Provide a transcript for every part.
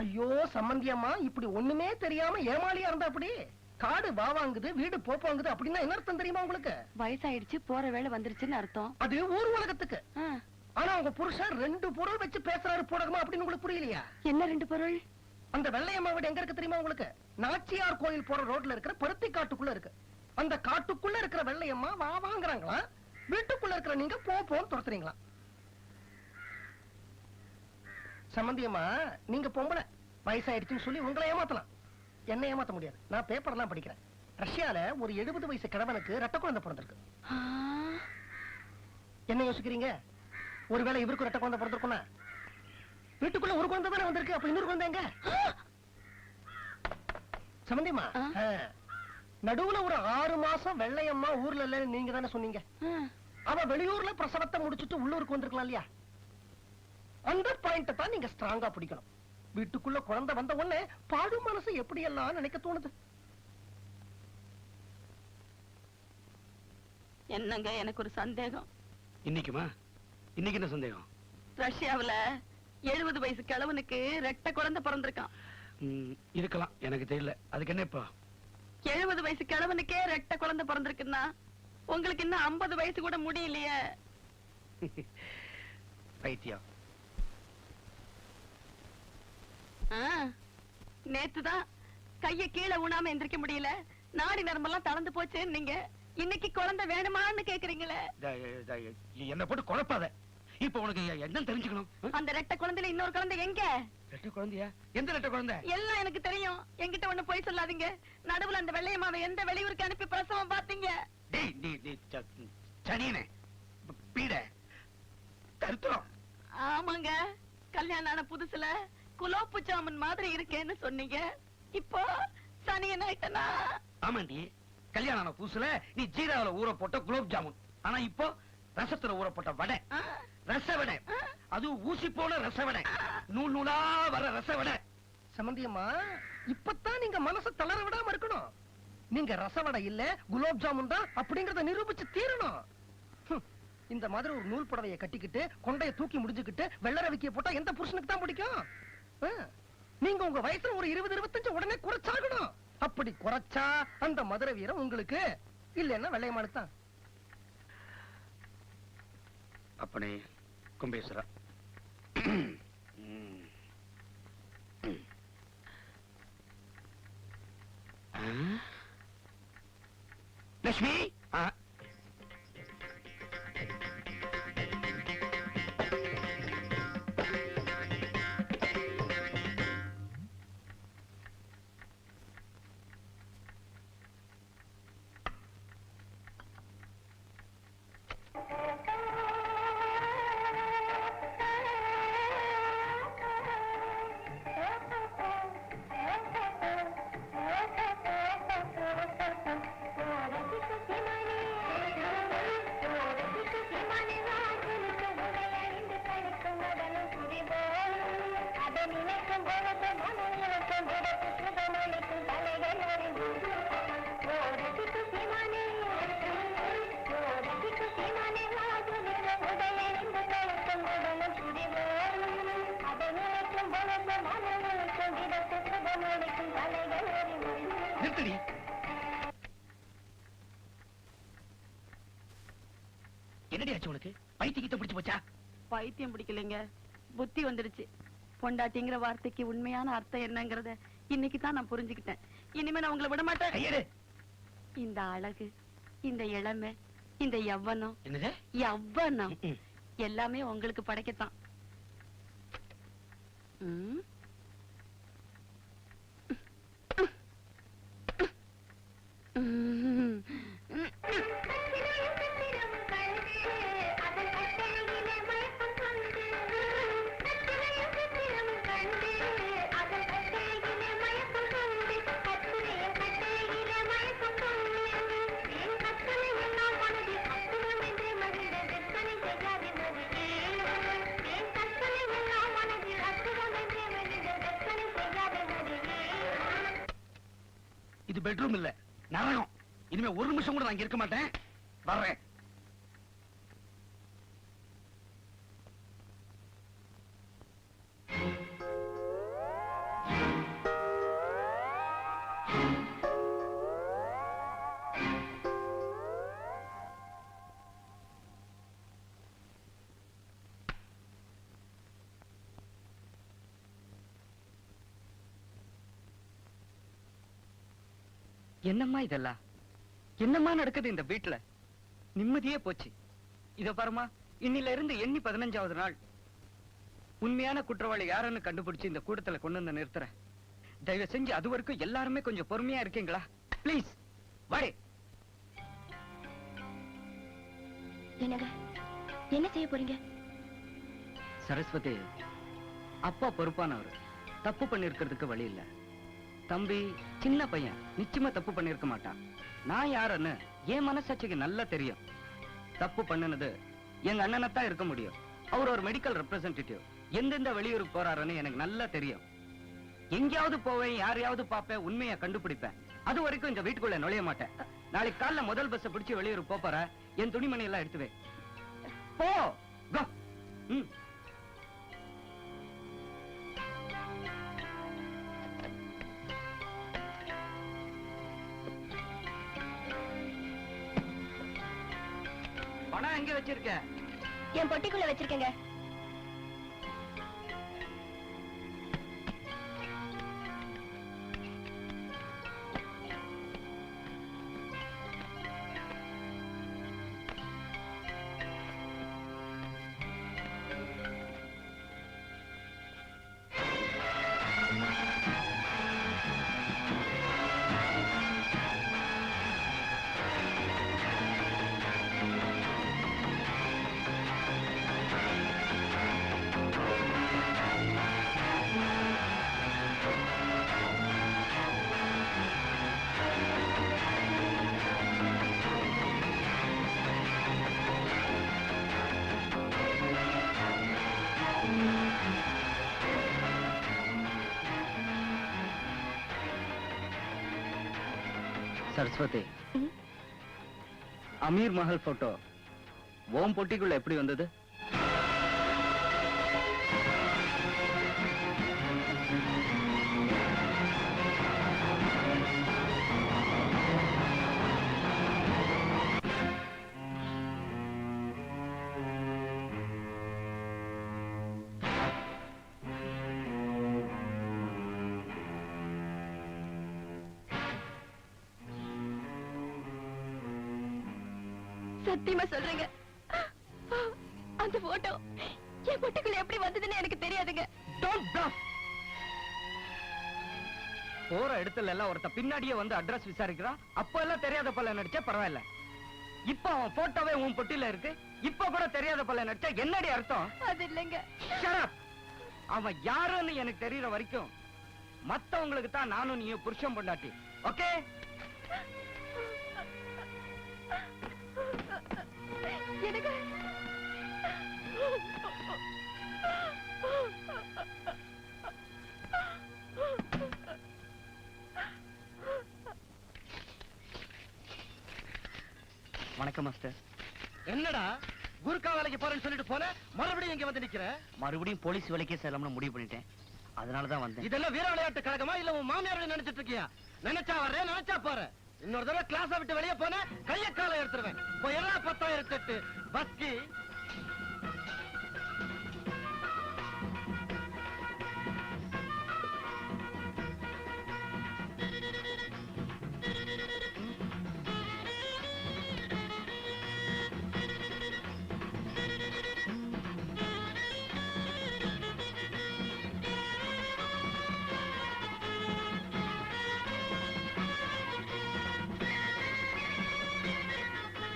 ஐயோ சம்பந்தியம்மா, இப்படி ஒண்ணுமே தெரியாம ஏமாளியா இருந்தா அப்படி? காடு வாங்குது, வீடு போப்பாங்குது அப்படின்னா என்ன அர்த்தம் தெரியுமா உங்களுக்கு? வயசாயிடுச்சு, போற வேலை வந்துருச்சுன்னு அர்த்தம். அது ஊர் உலகத்துக்கு. ஆனா உங்க புருஷன் 2 பொருள் வச்சு பேசுறாரு போடகமா அப்படின்னு உங்களுக்கு புரியலையா? என்ன 2 பொருள்? அந்த வெள்ளையம்மா வீடு எங்க இருக்கு தெரியுமா உங்களுக்கு? நாச்சியார் கோயில் போற ரோட்ல இருக்கிற பருத்தி காட்டுக்குள்ள இருக்கு. அந்த காட்டுக்குள்ள இருக்கிற வெள்ளையம்மா வாங்குறாங்களா, வீட்டுக்குள்ள இருக்கிற நீங்க போன்னு துரத்துறீங்களா? சம்பந்தியம்மா, நீங்க பொம்பளை, வயசாயிடுச்சுன்னு சொல்லி உங்களை ஏமாத்தலாம், என்ன ஏமாத்த முடியாது. நான் பேப்பர்லாம் படிக்கிறேன். ரஷ்யால ஒரு 70 வயசு கிழவனுக்கு ரெட்ட குழந்தை பிறந்திருக்கு. என்ன யோசிக்கிறீங்க? ஒருவேளை இவருக்கு ரெட்ட குழந்தை பிறந்திருக்கும்னா வீட்டுக்குள்ள ஒரு குழந்தை தானே வந்திருக்கு, அப்ப இன்னொரு குழந்தை எங்க? சம்பந்தியம்மா, நடுவுல ஒரு 6 மாசம் வெள்ளையம்மா ஊர்ல இல்ல நீங்க தானே சொன்னீங்க. அவ வெளியூர்ல பிரசவத்தை முடிச்சுட்டு உள்ளூருக்கு வந்திருக்கலாம் இல்லையா? அந்த பாயிண்ட தான் நீங்க ஸ்ட்ராங்கா பிடிக்கணும். வீட்டுக்குள்ள குழந்தை வந்த உடனே பாடு மனசு எப்படி எல்லாம் நினைக்க தோணுது. என்னங்க, எனக்கு ஒரு சந்தேகம். இன்னைக்குமா? இன்னைக்கு என்ன சந்தேகம்? ரஷ்யாவுல 70 வயசு கிழவனுக்கு ரெட்ட குழந்தை பிறந்திருக்கான். இருக்கலாம், எனக்கு தெரியல. அதுக்கு என்ன இப்ப? 70 வயசு கிழவனுக்கே ரெட்ட குழந்தை பிறந்திருக்குன்னா உங்களுக்கு இன்னும் 50 வயசு கூட முடியலையே. பைத்தியம். நேத்துதான் கைய கீழே ஊனாம எந்திரிக்க முடியல, நாடி நரம்பெல்லாம் தளர்ந்து போச்சு. நீங்க இன்னைக்கு குழந்தை வேணுமான்னு கேக்குறீங்களே. என்ன போட்டு குழப்பாத. இப்ப உனக்கு என்ன தெரிஞ்சுக்கணும்? அந்த ரெட்ட குழந்தையில இன்னொரு குழந்தை எங்க? ரெட்ட குழந்தையா? எந்த ரெட்ட குழந்தை? எல்லாம் எனக்கு தெரியும், என்கிட்ட ஒண்ணு போய் சொல்லாதீங்க. நடுவுல அந்த வெள்ளையம்மாவை எந்த வெளியூருக்கு அனுப்பி பிரசவம் பாத்தீங்க? சனியனே, பீட தருத்திரம். ஆமாங்க, கல்யாணம் ஆன புதுசுல குலோப்பு ஜாமுன் மாதிரி இருக்கேன்னு சொன்னீங்க, இப்போ சனியன் ஆயிட்டனா? ஆமாண்டி, கல்யாணம் ஆன புதுசுல நீ ஜீராவில ஊற போட்ட குலோப் ஜாமுன், ஆனா இப்போ ரசத்துல ஊற போட்ட வடை, ரச வடை. அது ஊசி போன ரச வடை, நூல் நூலா வர ரச வடை. சம்பந்தியம்மா, இப்பதான் நீங்க மனசை தளர விடாம இருக்கணும். நீங்க ரசவடை இல்ல குலோப் ஜாமுன் தான் அப்படிங்கறத நிரூபிச்சு தீரணும். இந்த மாதிரி ஒரு நூல் புடவையை கட்டிக்கிட்டு கொண்டைய தூக்கி முடிஞ்சுக்கிட்டு வெள்ளரவிக்கிய போட்டா எந்த புருஷனுக்கு தான் பிடிக்கும்? நீங்க உங்க வயசுல ஒரு 20-25 உடனே குறைச்சாகணும். அப்படி குறைச்சா அந்த மதுரை வீரம் உங்களுக்கு, இல்லன்னா வெள்ளையம்மாளுக்கு தான். அப்பனே கும்பேஸ்வரா, லட்சுமி, என்னடி ஆச்சு உனக்கு? பைத்தியத்தை பிடிச்சு போச்சா? பைத்தியம் பிடிக்கலைங்க, புத்தி வந்துருச்சு. பொண்டாட்டிங்கிற வார்த்தைக்கு உண்மையான அர்த்தம் என்னங்கறத இன்னைக்கு தான் நான் புரிஞ்சுக்கிட்டேன். இனிமே நான் உங்களை விட மாட்டேன். இந்த அழகு, இந்த இளமை, இந்த யவ்வனம், யவ்வனம் எல்லாமே உங்களுக்கு படைக்கத்தான். இது பெட்ரூம் இல்ல, நரகம். இனிமே ஒரு நிமிஷம் கூட நான் இருக்க மாட்டேன். வர்றேன். என்னம்மா இதெல்லாம்? என்னம்மா நடக்குது இந்த வீட்டுல? நிம்மதியே போச்சு. இத பாருமா, இன்னில இருந்து எண்ணி 15வது நாள். உண்மையான குற்றவாளி யாருன்னு கண்டுபிடிச்சு இந்த கூட்டத்துல கொண்டு வந்து நிறுத்துறேன். தயவு செஞ்சு அது வரைக்கும் எல்லாருமே கொஞ்சம் பொறுமையா இருக்கீங்களா? பிளீஸ் வாடே. என்னங்க, என்ன செய்ய போறீங்க? சரஸ்வதி, அப்பா பொறுப்பானவர். தப்பு பண்ணிருக்கிறதுக்கு வழி இல்ல. தம்பி சின்ன பையன், நிச்சயமா தப்பு பண்ணிருக்க மாட்டான். நான் யாருன்னு என் மனசாட்சிக்கு நல்லா தெரியும். தப்பு பண்ணுனது எங்க அண்ணனத்தான் இருக்க முடியும். அவர் ஒரு மெடிக்கல் ரெப்ரசன்டேட்டிவ். எந்தெந்த வெளியூருக்கு போறாருன்னு எனக்கு நல்லா தெரியும். எங்கேயாவது போவேன், யாரையாவது பாப்பேன், உண்மையை கண்டுபிடிப்பேன். அது வரைக்கும் இந்த வீட்டுக்குள்ள நுழைய மாட்டேன். நாளைக்கு காலைல முதல் பஸ் பிடிச்சு வெளியூர் போற, என் துணிமணி எல்லாம் எடுத்துவே. போ. Go. ம். பணம் எங்க வச்சிருக்க? என் பொட்டிக்குள்ள வச்சிருக்கேங்க. சரஸ்வதி, அமீர் மஹல் போட்டோ ஓம் பொட்டிக்குள்ள எப்படி வந்தது? சத்தியமா சொல்றேங்க, அந்த போட்டோ என் பொட்டிக்குள்ள எப்படி வந்ததுன்னு எனக்கு தெரியாதுங்க. Don't bluff. போற இடத்துல எல்லாம் ஒருத்த பின்னாடியே வந்து அட்ரஸ் விசாரிக்கிறா. அப்ப எல்லாம் தெரியாத பல்ல நடிச்சா பரவாயில்ல. இப்ப அவன் போட்டோவே உன் பொட்டில இருக்கு. இப்ப கூட தெரியாத பல்ல நடிச்சா என்னடி அர்த்தம்? அது இல்லைங்க. Shut up. அவன் யாருன்னு எனக்கு தெரியற வரைக்கும் மத்தவங்களுக்கு தான் நானும் நீயும் புருஷன் பொண்டாட்டி. ஓகே? எனக்கு வணக்கம் மாஸ்டர். என்னடா குர்கா வேலைக்கு போறேன்னு சொல்லிட்டு போன, மறுபடியும் இங்க வந்து நிக்கிற? மறுபடியும் போலீஸ் வேலைக்கே செல்லணும்னு முடிவு பண்ணிட்டேன். அதனாலதான் வந்தேன். இதெல்லாம் வீர விளையாட்டு கழகமா இல்ல உன் மாமியார் நினைச்சிட்டு இருக்கியா? நினைச்சா வர்றேன், நினைச்சா போற. இன்னொரு தடவை கிளாஸ விட்டு வெளியே போன கைய கால எடுத்துருவேன். போய் எல்லாம் 10,008 பஸ்கி.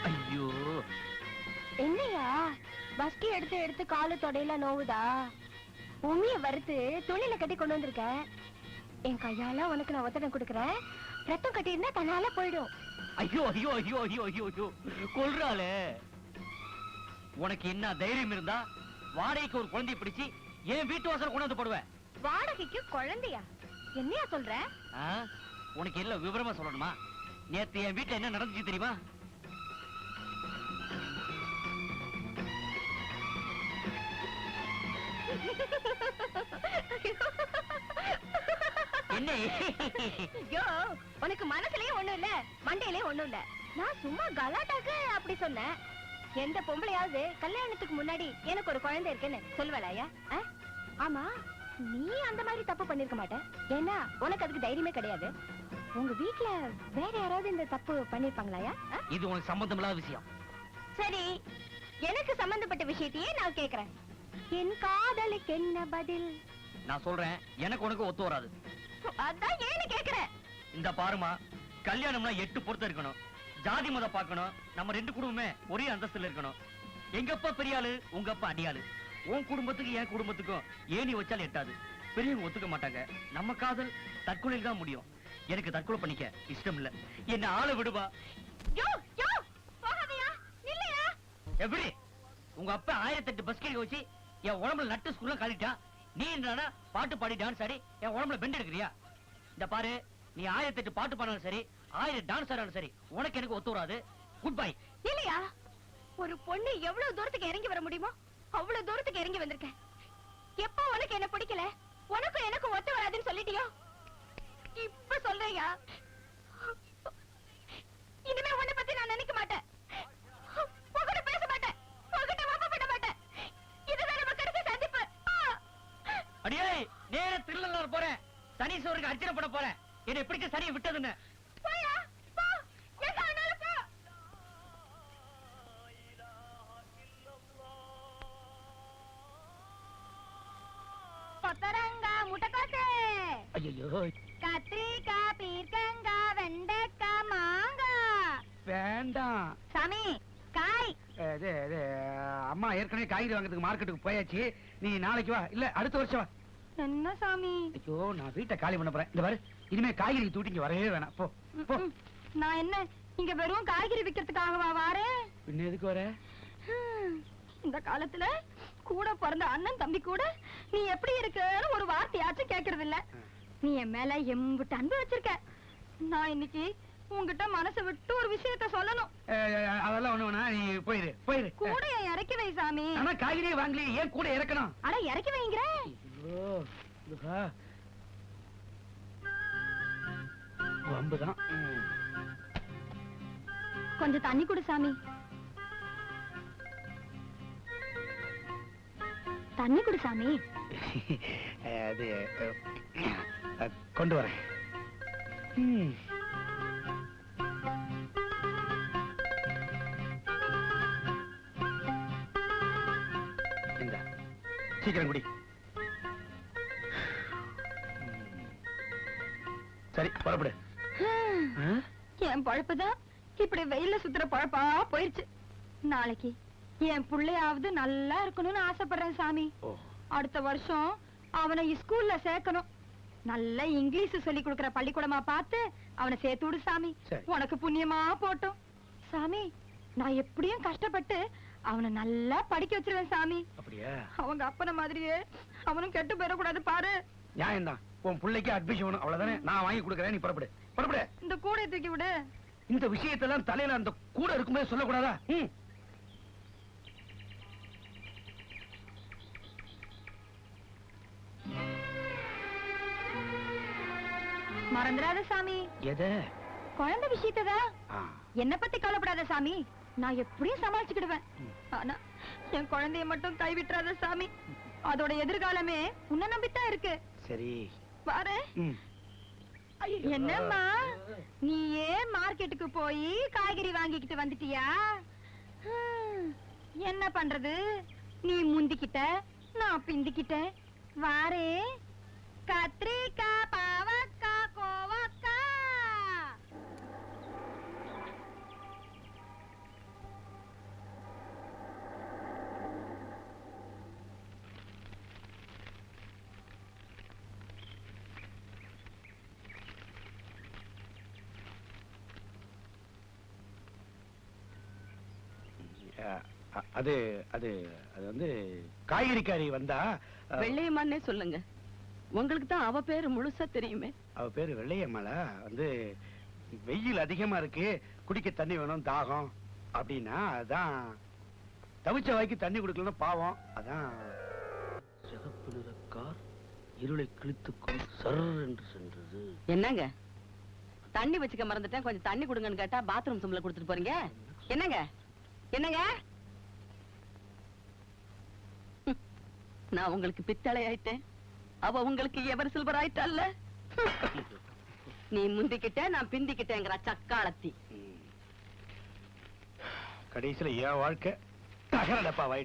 ஐயோ, என்னையா பஸ்கி எடுத்து எடுத்து காலு தொடையில நோவுதா? உமிய வறுத்து துணியில கட்டி கொண்டு வந்திருக்கேன். என் கையால உனக்கு நான் ஒத்தடம் கொடுக்கறேன். ரத்தம் கட்டியிருந்தா தன்னால போயிடும். ஐயோ, ஐயோ, ஐயோ, ஐயோ, ஐயோ, ஐயோ, கொல்றாளே. உனக்கு என்ன தைரியம் இருந்தா வாடகைக்கு ஒரு குழந்தையை பிடிச்சு என் வீட்டு வாசல் கொண்டு வந்து போடுவேன். வாடகைக்கு குழந்தையா? என்னையா சொல்ற? ஆ? உனக்கு எல்லாம் விவரமா சொல்லணுமா? நேத்து என் வீட்டுல என்ன நடந்துச்சு தெரியுமா? என்ன? ஐயோ, உனக்கு மனசுலயே ஒண்ணும் இல்ல, மண்டையிலே ஒண்ணும் இல்ல. நான் சும்மா கலாட்டாக்கு அப்படி சொன்னேன். எந்த பொம்பளையாவது கல்யாணத்துக்கு முன்னாடி எனக்கு ஒரு குழந்தை இருக்குன்னு சொல்லுவலாயா? ஆமா, நீ அந்த மாதிரி தப்பு பண்ணிருக்க மாட்ட. ஏன்னா உனக்கு அதுக்கு தைரியமே கிடையாது. உங்க வீட்ல வேற யாராவது இந்த தப்பு பண்ணிருப்பாங்களாயா? இது உனக்கு சம்பந்தம் இல்லாத விஷயம். சரி, எனக்கு சம்பந்தப்பட்ட விஷயத்தையே நான் கேக்குறேன். என் காதலுக்கு என்ன பதில்? நான் சொல்றேன், எனக்கு உனக்கு ஒத்து வராது. அதான் ஏன்னு கேக்குறேன். இந்த பாருமா, கல்யாணம்னா 8 பொறுத்த இருக்கணும், ஜாதி மதம் பார்க்கணும், நம்ம 2 குடும்பமே ஒரே அந்தஸ்துல இருக்கணும். எங்க அப்பா பெரிய ஆளு, உங்க அப்பா அடியாளு. உன் குடும்பத்துக்கு என் குடும்பத்துக்கும் ஏணி வச்சாலும் எட்டாது. பெரியவங்க ஒத்துக்க மாட்டாங்க. நம்ம காதல் தற்கொலையில் தான் முடியும். எனக்கு தற்கொலை பண்ணிக்க இஷ்டம் இல்ல. என்ன ஆளை விடுவா. யோ யோ, போகாதயா, நில்லையா. எப்படி உங்க அப்பா 1008 பஸ் கேட்க வச்சு என் உடம்புல நட்டு ஸ்கூல்ல காலிட்டான். நீ என்னடா பாட்டு பாடி டான்ஸ் ஆடி என் உடம்புல பெண்ட் எடுக்கிறியா? இந்த பாரு, நீ 1008 பாட்டு பாடினாலும் சரி, 1000 டான்ஸ் ஆனாலும் சரி, உனக்கு எனக்கு ஒத்து வராது. Good bye. இல்லையா, ஒரு பொண்ணு எவ்வளவு தூரத்துக்கு இறங்கி வர முடியுமோ அவ்வளவு தூரத்துக்கு இறங்கி வந்திருக்கேன். எப்ப உனக்கு என்ன பிடிக்கல, உனக்கும் எனக்கு ஒத்து வராதுன்னு சொல்லிட்டியோ, இப்ப சொல்றியா? இனிமே உன்னை பத்தி நான் நினைக்க மாட்டேன், உன்கிட்ட பேச மாட்டேன், உன்கிட்ட வாப்ப பண்ண மாட்டேன். இதுதான் நம்ம கடைசி சந்திப்பு. அடியே, நேர திருநள்ளாறு போறேன், சனீஸ்வருக்கு அர்ச்சனை பண்ண போறேன். என்னை பிடிச்ச சனியை விட்டதுன்னு. போயா, போ, எங்க வேணாலும் போ. கொத்தரங்கா, முட்டைக்கோசு, ஐயோ, கத்திரிக்காய், பீர்க்கங்காய், வெண்டைக்காய், மாங்காய். வேண்டாம். சாமி, காய். அம்மா ஏற்கனவே காய்கறி வாங்குறதுக்கு மார்க்கெட்டுக்கு போயாச்சு. நீ நாளைக்கு வா, இல்ல அடுத்த வருஷம் வா. என்ன சாமி? ஐயோ, நான் வீட்டை காலி பண்ண போறேன். இந்த பாரு, இனிமே காய்கறி தூட்டி இங்க வரவே வேணாம். போ போ. நான் என்ன இங்க வெறும் காய்கறி விக்கிறதுக்காகவா வாரேன்? பின்ன எதுக்கு வர? இந்த காலத்துல கூட பிறந்த அண்ணன் தம்பி கூட நீ எப்படி இருக்கன்னு ஒரு வார்த்தையாச்சும் கேக்குறது இல்ல. நீ என் மேல எம்புட்டு அன்பு வச்சிருக்க. நான் இன்னைக்கு உன்கிட்ட மனசு விட்டு ஒரு விஷயத்த சொல்லணும். அதெல்லாம் ஒண்ணு வேணா, நீ போயிரு போயிரு. கூட இறக்கி வை சாமி. ஆனா காய்கறியே வாங்கலையே, ஏன் கூட இறக்கணும்? அட இறக்கி வைங்கிற. ஐயோ, இதுவா? வம்புதான். கொஞ்சம் தண்ணி குடு சாமி. தண்ணி குடு சாமி. அது கொண்டு வரேன். இந்த சீக்கிரம் குடி. சரி, புறப்படு. என் பழப்புதான் இப்படி வெயில்ல சுத்துற பழப்பா போயிருச்சு. நாளைக்கு என் புள்ளையாவது நல்லா இருக்கணும்னு ஆசைப்படுறேன் சாமி. அடுத்த வருஷம் அவனை ஸ்கூல்ல சேர்க்கணும். நல்ல இங்கிலீஷ் சொல்லி கொடுக்கிற பள்ளிக்கூடமா பார்த்து அவனை சேர்த்து விடு சாமி. உனக்கு புண்ணியமா போட்டும் சாமி. நான் எப்படியும் கஷ்டப்பட்டு அவனை நல்லா படிக்க வச்சிருவேன் சாமி. அப்படியா? அவங்க அப்பன மாதிரியே அவனும் கெட்டு போயிடக்கூடாது பாரு. நியாயம்தான். உன் பிள்ளைக்கு அட்மிஷன் வேணும், அவ்வளவுதானே. நான் வாங்கி கொடுக்கறேன், நீ புறப்படு புறப்படு. இந்த கூடையை தூக்கி விடு. இந்த விஷயத்தெல்லாம் தலையில அந்த கூட இருக்கும்போது சொல்லக்கூடாதா? மறந்துடாத சாமி. எத? குழந்தை விஷயத்ததான். என்ன பத்தி கவலைப்படாத சாமி, நான் எப்படியும் சமாளிச்சுக்கிடுவேன். ஆனா என் குழந்தைய மட்டும் கைவிட்டுறாத சாமி. அதோட எதிர்காலமே உன்னை நம்பித்தான் இருக்கு. சரி பாரு. என்னம்மா, நீ ஏன் மார்க்கெட்டுக்கு போய் காய்கறி வாங்கிக்கிட்டு வந்துட்டியா? என்ன பண்றது, நீ முந்திக்கிட்ட நான் பிந்திக்கிட்டேன். வாரே. கத்திரிக்காய், பாவக்காய், கோவக்காய். அது அது அது வந்து காய்கறிக்காரி வந்தா. வெள்ளையம்மான்னே சொல்லுங்க, உங்களுக்கு தான் அவ பேரு முழுசா தெரியுமே. அவ பேரு வெள்ளையம்மாளா? வந்து வெயில் அதிகமா இருக்கு, குடிக்க தண்ணி வேணும், தாகம் அப்படின்னா அதான் தவிச்ச வாய்க்கு தண்ணி குடுக்கலன்னா பாவம், அதான். சிகப்பு நிற கார் இருளை கிழித்துக்கொண்டு சர் என்று சென்றது. என்னங்க தண்ணி வச்சுக்க மறந்துட்டேன், கொஞ்சம் தண்ணி கொடுங்கன்னு கேட்டா பாத்ரூம் சும்ல கொடுத்துட்டு போறீங்க. என்னங்க என்னங்க, நான் உங்களுக்கு பித்தளை ஆயிட்டேன், அவ உங்களுக்கு எவர் சில்வர் ஆயிட்டால. நீ முந்திக்கிட்ட நான் பிந்திக்கிட்டேங்கிற சக்காலத்தி. கடைசியில என் வாழ்க்கை தகர டப்பா